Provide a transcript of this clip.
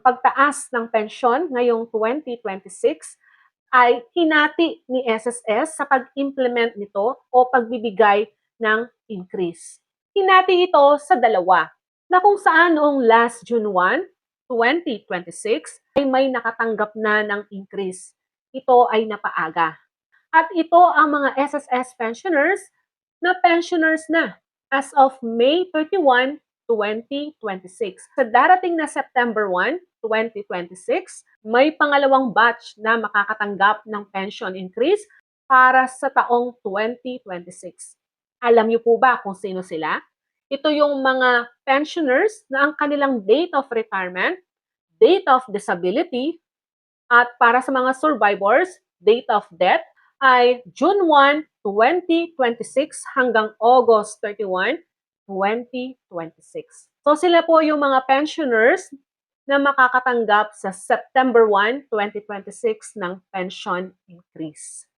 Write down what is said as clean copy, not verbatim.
pagtaas ng pensyon ngayong 2026 ay hinati ni SSS sa pag-implement nito o pagbibigay ng increase. Hinati ito sa dalawa, na kung saan noong last June 1, 2026 ay may nakatanggap na ng increase. Ito ay napaaga. At ito ang mga SSS pensioners na as of May 31, 2026. Sa darating na September 1, 2026, may pangalawang batch na makakatanggap ng pension increase para sa taong 2026. Alam niyo po ba kung sino sila? Ito yung mga pensioners na ang kanilang date of retirement, date of disability, at para sa mga survivors, date of death ay June 1, 2026 hanggang August 31, 2026. So sila po yung mga pensioners na makakatanggap sa September 1, 2026 ng pension increase.